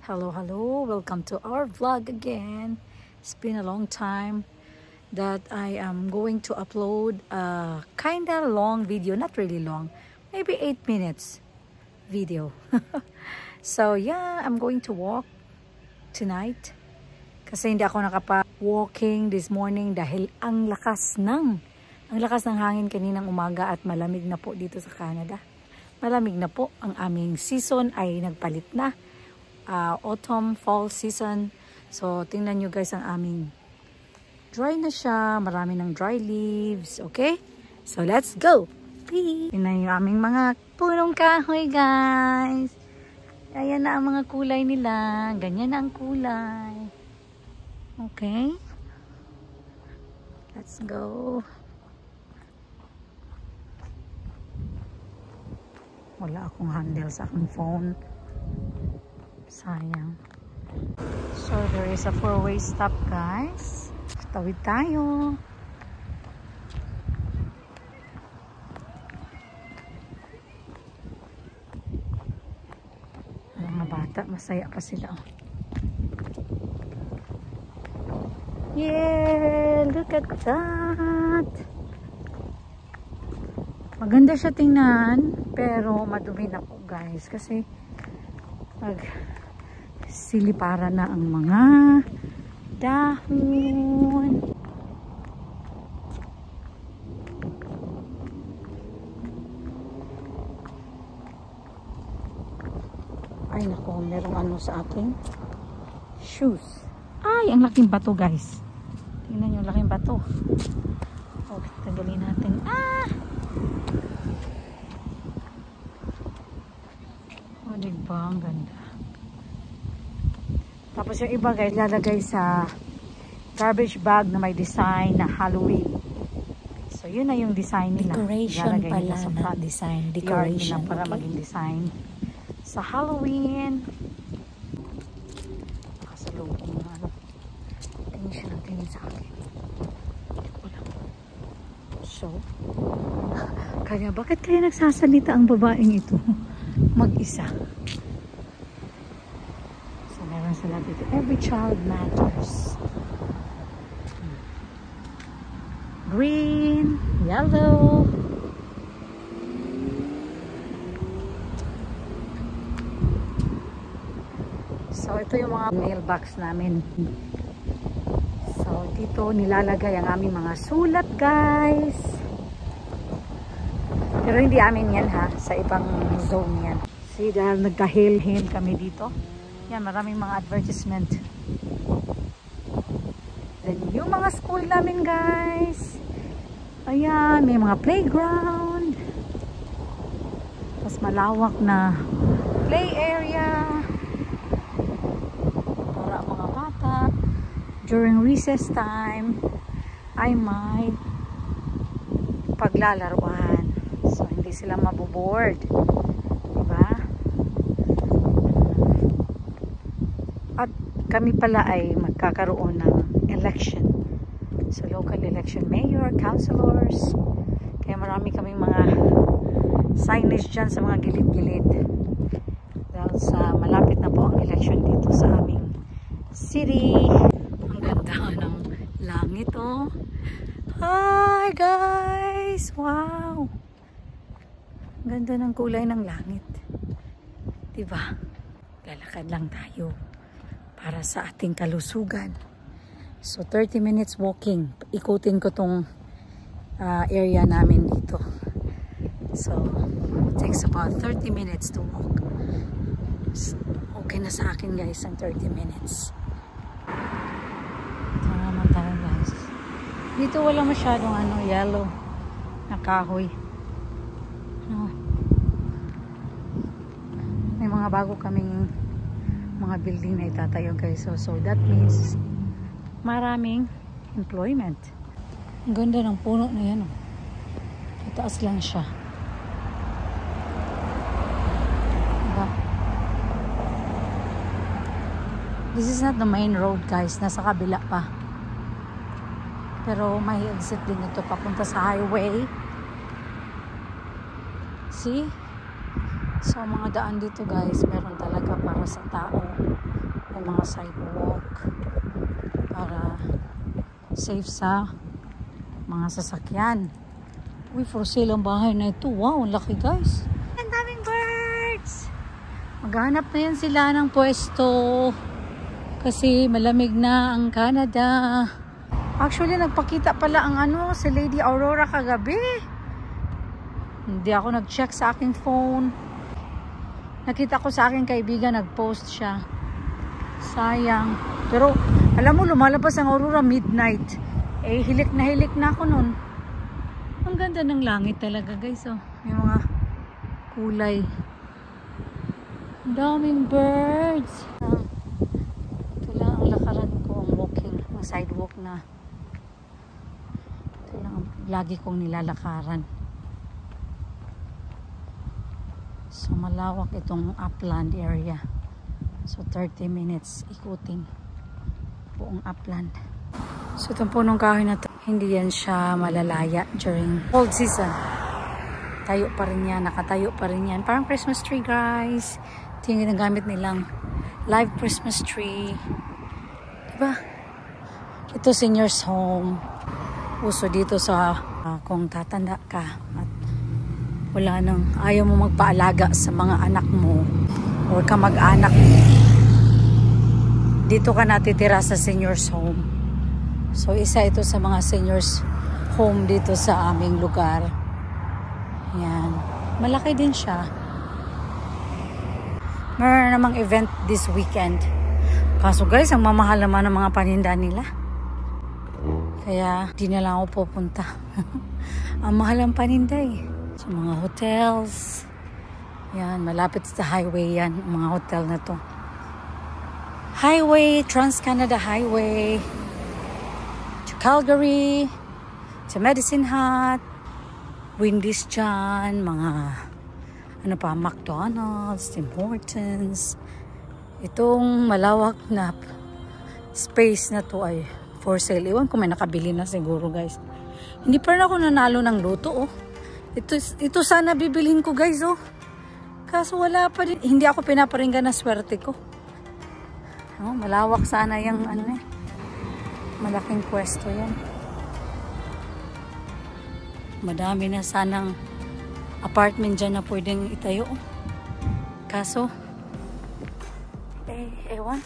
Hello, welcome to our vlog again. It's been a long time that I am going to upload a kinda long video, not really long, maybe 8 minutes video. So yeah, I'm going to walk tonight kasi hindi ako nakapa-walking this morning dahil ang lakas ng hangin kaninang umaga at malamig na po dito sa Canada. Malamig na po, ang aming season ay nagpalit na. Autumn, fall season. So, tingnan nyo guys ang aming dry na siya. Marami ng dry leaves. Okay? So, let's go! Tingnan yung aming mga punong kahoy guys. Ayan na ang mga kulay nila. Ganyan na ang kulay. Okay? Let's go. Wala akong handle sa aking phone. Sayang. So, there is a 4-way stop, guys. Tawid tayo. Mga bata, masaya pa sila. Yeah! Look at that! Maganda siya tingnan, pero madumi na po, guys. Kasi, silipara na ang mga dahon. Ay nako, merong ano sa ating shoes. Ay, ang laking bato guys. Tingnan nyo, laking bato. Oh, tanggalin natin. Oh, diba? Ang ganda. Tapos yung iba guys, lalagay sa garbage bag na may design na Halloween. So yun na yung design nila. Decoration pala na design. Decoration. Para maging design sa Halloween. Nakasalubong na ano. Tingin siya ng tingin sa akin. So, kaya bakit kaya nagsasalita ang babaeng ito? Mag-isa. Sila dito. Every child matters. Green, yellow. So, ito yung mga mailbox namin. So, dito nilalagay ang aming mga sulat, guys. Pero hindi amin yan, ha. Sa ibang zone yan. See, dahil nagka-hail-hail kami dito. Yan, maraming mga advertisement. Then, yung mga school namin, guys. Ayan, may mga playground. Mas malawak na play area. Para ang mga bata, during recess time, ay may paglalaruan. So, hindi sila maboboard. Diba? Kami pala ay magkakaroon ng election. So, local election, mayor, councilors. Kaya marami kaming mga signage dyan sa mga gilid-gilid. Dahil sa malapit na po ang election dito sa aming city. Ang ganda ng langit, oh. Hi, guys! Wow! Ang ganda ng kulay ng langit. Diba? Lalakad lang tayo para sa ating kalusugan. So, 30 minutes walking. Ikutin ko tong area namin dito. So, it takes about 30 minutes to walk. So, okay na sa akin guys ang 30 minutes. Ito naman tayo guys. Dito wala masyadong yellow na kahoy. No. May mga bago kaming mga building na itatayo guys. So that means maraming employment. Ang ganda ng puno na yan. Oh. Itaas lang siya. Diba? This is not the main road guys. Nasa kabila pa. Pero may exit din ito papunta sa highway. See? So, mga daan dito guys, meron talaga para sa tao. yung mga sidewalk para safe sa mga sasakyan. Uy, for sale ang bahay na ito. Wow, laki guys. Ang daming birds. Maghanap na yan sila ng pwesto kasi malamig na ang Canada. Actually, nagpakita pala ang si Lady Aurora kagabi. Hindi ako nag-check sa aking phone. Nakita ko sa aking kaibigan, nag-post siya. Sayang. Pero, alam mo, lumalabas ang Aurora midnight. Eh, hilik na ako nun. Ang ganda ng langit talaga, guys. Oh, may mga kulay. Ang daming birds. Ito lang ang lakaran ko, ang walking, ang sidewalk na. Ito lang ang lagi kong nilalakaran. So, malawak itong upland area. So, 30 minutes ikutin buong upland. So, itong punong kahoy na to, hindi yan siya malalaya during cold season. Tayo pa rin yan, nakatayo pa rin yan. Parang Christmas tree, guys. Ito yung ginagamit nilang live Christmas tree. Diba? Ito senior's home. Uso dito sa kung tatanda ka at wala nang ayaw mo magpaalaga sa mga anak mo or kamag-anak mo. Dito ka natitira sa senior's home. So, isa ito sa mga seniors home dito sa aming lugar. Yan. Malaki din siya. Meron namang event this weekend. Kaso guys, ang mamahal naman ng mga paninda nila. Kaya, di na lang ako pupunta. Ang mahal ang paninda eh. So, mga hotels. Yan, malapit sa highway yan. Mga hotel na to. Highway, Trans-Canada Highway. Calgary, sa Medicine Hat, Wendy's dyan, mga McDonald's, Tim Hortons. Itong malawak na space na to ay for sale. Iwan ko may nakabili na siguro guys. Hindi pa rin ako nanalo ng luto. Oh. Ito sana bibilhin ko guys. Oh. Kaso wala pa din. Hindi ako pinaparinggan na swerte ko. Oh, malawak sana yung malaking pwesto yan. Madami na sanang apartment dyan na pwedeng itayo. Kaso, ewan.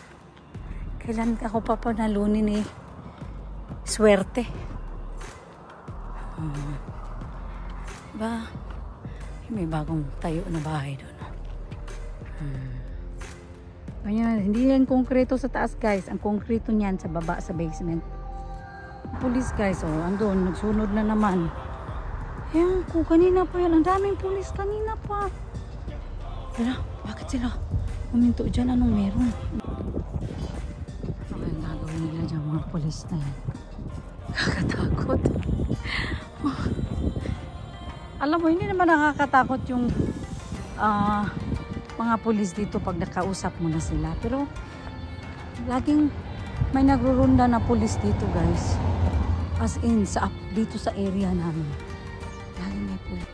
Kailan ako papanalunin swerte. May bagong tayo na bahay doon. Ayan, hindi yan konkreto sa taas guys. Ang konkreto niyan sa baba sa basement. Police guys, andun, nagsunod na naman. Ayan ko, kanina pa yan. Ang daming police kanina pa. Pero, bakit sila huminto dyan? Anong meron? Ano yung gagawin nila dyan mga police na yan? Kakatakot. Alam mo, hindi naman nakakatakot yung mga pulis dito pag nakausap mo na sila. Pero, laging may nagrurunda na pulis dito, guys. As in, dito sa area namin. Laging may pulis.